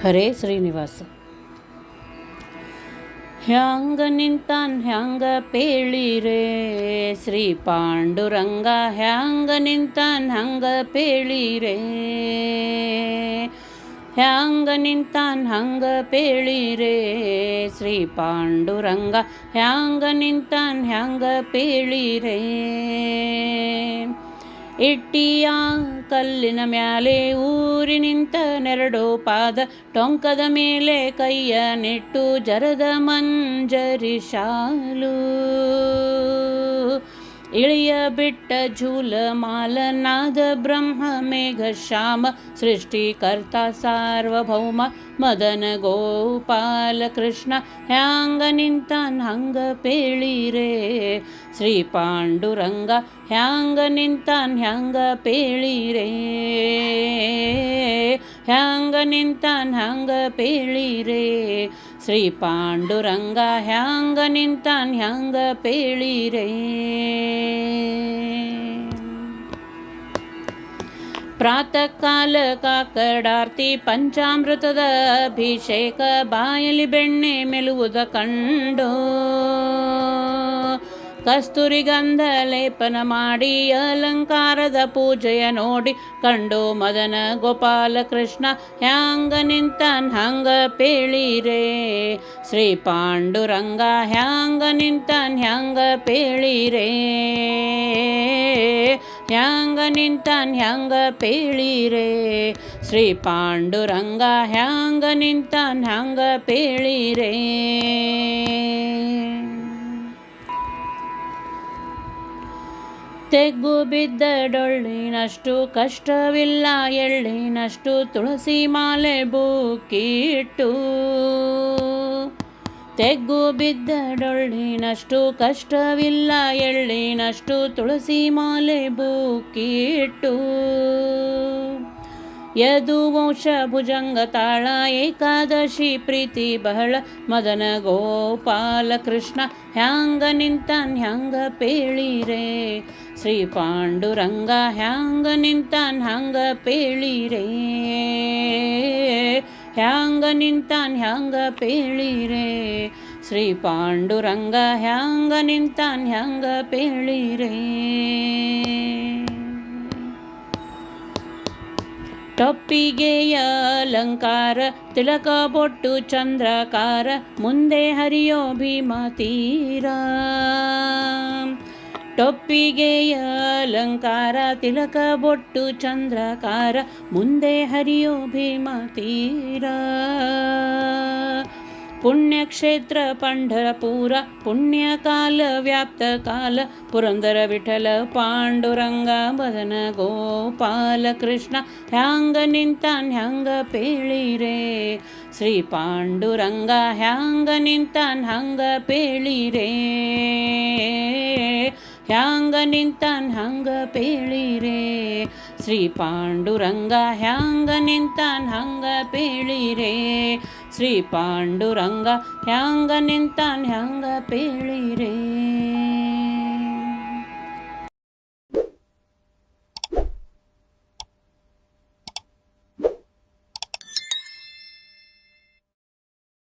ಹರೇ ಶ್ರೀನಿವಾಸ. ಹ್ಯಾಂಗ ನಿಂತಾನ್ ಹ್ಯಾಂಗ ಪೇಳಿರೆ ಶ್ರೀ ಪಾಂಡುರಂಗ, ಹ್ಯಾಂಗ ನಿಂತಾನ್ ಹಂಗ ಪೇಳಿರೆ, ಹ್ಯಾಂಗ ನಿಂತಾನ್ ಹಂಗ ಪೇಳಿರೆ ಶ್ರೀ ಪಾಂಡುರಂಗ, ಹ್ಯಾಂಗ ನಿಂತಾನ್ ಹ್ಯಾಂಗ ಪೇಳಿರೆ. ಇಟ್ಟಿಯ ಕಲ್ಲಿನ ಮ್ಯಾಲೆ ಊರಿ ನಿಂತ ನೆರಡೋ ಪಾದ, ಟೊಂಕದ ಮೇಲೆ ಕೈಯ ನೆಟ್ಟು ಜರದ ಮಂಜರಿ ಶಾಲು, ಇಳಿಯ ಬಿಟ್ಟ ಝೂಲ ಮಾಲನಾದ ಬ್ರಹ್ಮ ಮೇಘ ಶ್ಯಾಮ, ಸೃಷ್ಟಿಕರ್ತ ಸಾರ್ವಭೌಮ ಮದನ ಗೋಪಾಲ ಕೃಷ್ಣ, ಹ್ಯಾಂಗ ನಿಂತಾನ್ ಹಂಗ ಪೇಳಿರೆ ಶ್ರೀ ಪಾಂಡುರಂಗ, ಹ್ಯಾಂಗ ನಿಂತಾನ್ ಹ್ಯಾಂಗ ಪೇಳಿರೆ, ಹ್ಯಾಂಗ ನಿಂತಾನ್ ಹ್ಯಾಂಗ ಪೇಳಿರೆ ಶ್ರೀ ಪಾಂಡುರಂಗ, ಹ್ಯಾಂಗ ನಿಂತಾನ್ ಹ್ಯಾಂಗ ಪೇಳಿರೆ. ಪ್ರಾತಃ ಕಾಲ ಕಾಕಡಾರ್ತಿ ಪಂಚಾಮೃತದ ಅಭಿಷೇಕ, ಬಾಯಲಿ ಬೆಣ್ಣೆ ಮೆಲುವುದ ಕಂಡು ಕಸ್ತೂರಿ ಗಂಧ ಲೇಪನ ಮಾಡಿ ಅಲಂಕಾರದ ಪೂಜೆಯ ನೋಡಿ ಕಂಡು ಮದನ ಗೋಪಾಲ ಕೃಷ್ಣ, ಹ್ಯಾಂಗ ನಿಂತಾನ್ ಹಂಗ ಪೇಳಿರೆ ಶ್ರೀ ಪಾಂಡುರಂಗ, ಹ್ಯಾಂಗ ನಿಂತಾನ್ ಹ್ಯಾಂಗ ಪೇಳಿರೆ, ಹ್ಯಾಂಗ ನಿಂತಾನ್ ಹ್ಯಾಂಗ ಪೇಳಿರೆ ಶ್ರೀ ಪಾಂಡುರಂಗ, ಹ್ಯಾಂಗ ನಿಂತಾನ್ ಹ್ಯಾಂಗ ಪೇಳಿರೆ. ತೆಗ್ಗು ಬಿದ್ದ ಡೊಳ್ಳಿನಷ್ಟು ಕಷ್ಟವಿಲ್ಲ ಎಳ್ಳಿನಷ್ಟು, ತುಳಸಿ ಮಾಲೆ ಬುಕ್ಕಿಟ್ಟು, ತೆಗ್ಗು ಬಿದ್ದ ಡೊಳ್ಳಿನಷ್ಟು ಕಷ್ಟವಿಲ್ಲ ಎಳ್ಳಿನಷ್ಟು, ತುಳಸಿ ಮಾಲೆ ಬುಕ್ಕಿಟ್ಟು, ಯದು ವಂಶ ಭುಜಂಗ ತಾಳ ಏಕಾದಶಿ ಪ್ರೀತಿ ಬಹಳ, ಮದನ ಗೋಪಾಲ ಕೃಷ್ಣ, ಹ್ಯಾಂಗ ನಿಂತಾನ್ ಹ್ಯಾಂಗ ಪೇಳಿರೆ ಶ್ರೀ ಪಾಂಡುರಂಗ, ಹ್ಯಾಂಗ ನಿಂತಾನ್ ಹ್ಯಾಂಗ ಪೇಳಿರೆ, ಹ್ಯಾಂಗ ನಿಂತಾನ್ ಹ್ಯಾಂಗ ಪೇಳಿರೆ ಶ್ರೀ ಪಾಂಡುರಂಗ, ಹ್ಯಾಂಗ ನಿಂತಾನ್ ಹ್ಯಾಂಗ ಪೇಳಿರೆ. ಟೊಪ್ಪಿಗೆಯ ಅಲಂಕಾರ ತಿಲಕ ಬೊಟ್ಟು ಚಂದ್ರಕಾರ, ಮುಂದೆ ಹರಿಯೋ ಭೀಮ ತೀರ, ಟೊಪ್ಪಿಗೆಯ ಅಲಂಕಾರ ತಿಲಕ ಬೊಟ್ಟು ಚಂದ್ರಕಾರ, ಮುಂದೆ ಹರಿಯೋ ಭೀಮ ತೀರ. ಪುಣ್ಯಕ್ಷೇತ್ರ ಪಂಢರಪುರ ಪುಣ್ಯಕಾಲ ವ್ಯಾಪ್ತ ಕಾಲ, ಪುರಂದರ ವಿಠಲ ಪಾಂಡುರಂಗ ಮದನ ಗೋಪಾಲ ಕೃಷ್ಣ, ಹ್ಯಾಂಗ ನಿಂತಾನ್ ಹ್ಯಾಂಗ ಪೇಳಿರೆ ಶ್ರೀ ಪಾಂಡುರಂಗ, ಹ್ಯಾಂಗ ನಿಂತಾನ್ ಹಂಗ ಪೇಳಿರೆ, ಹ್ಯಾಂಗ ನಿಂತಾನ್ ಹಂಗ ಪೇಳಿರೆ ಶ್ರೀ ಪಾಂಡುರಂಗ, ಹ್ಯಾಂಗ ನಿಂತಾನ್ ಹಂಗ ಪೇಳಿರೆ ಶ್ರೀ ಪಾಂಡುರಂಗ, ಹ್ಯಾಂಗ ನಿಂತಾನ್ ಹ್ಯಾಂಗ ಪೇಳಿರೆ.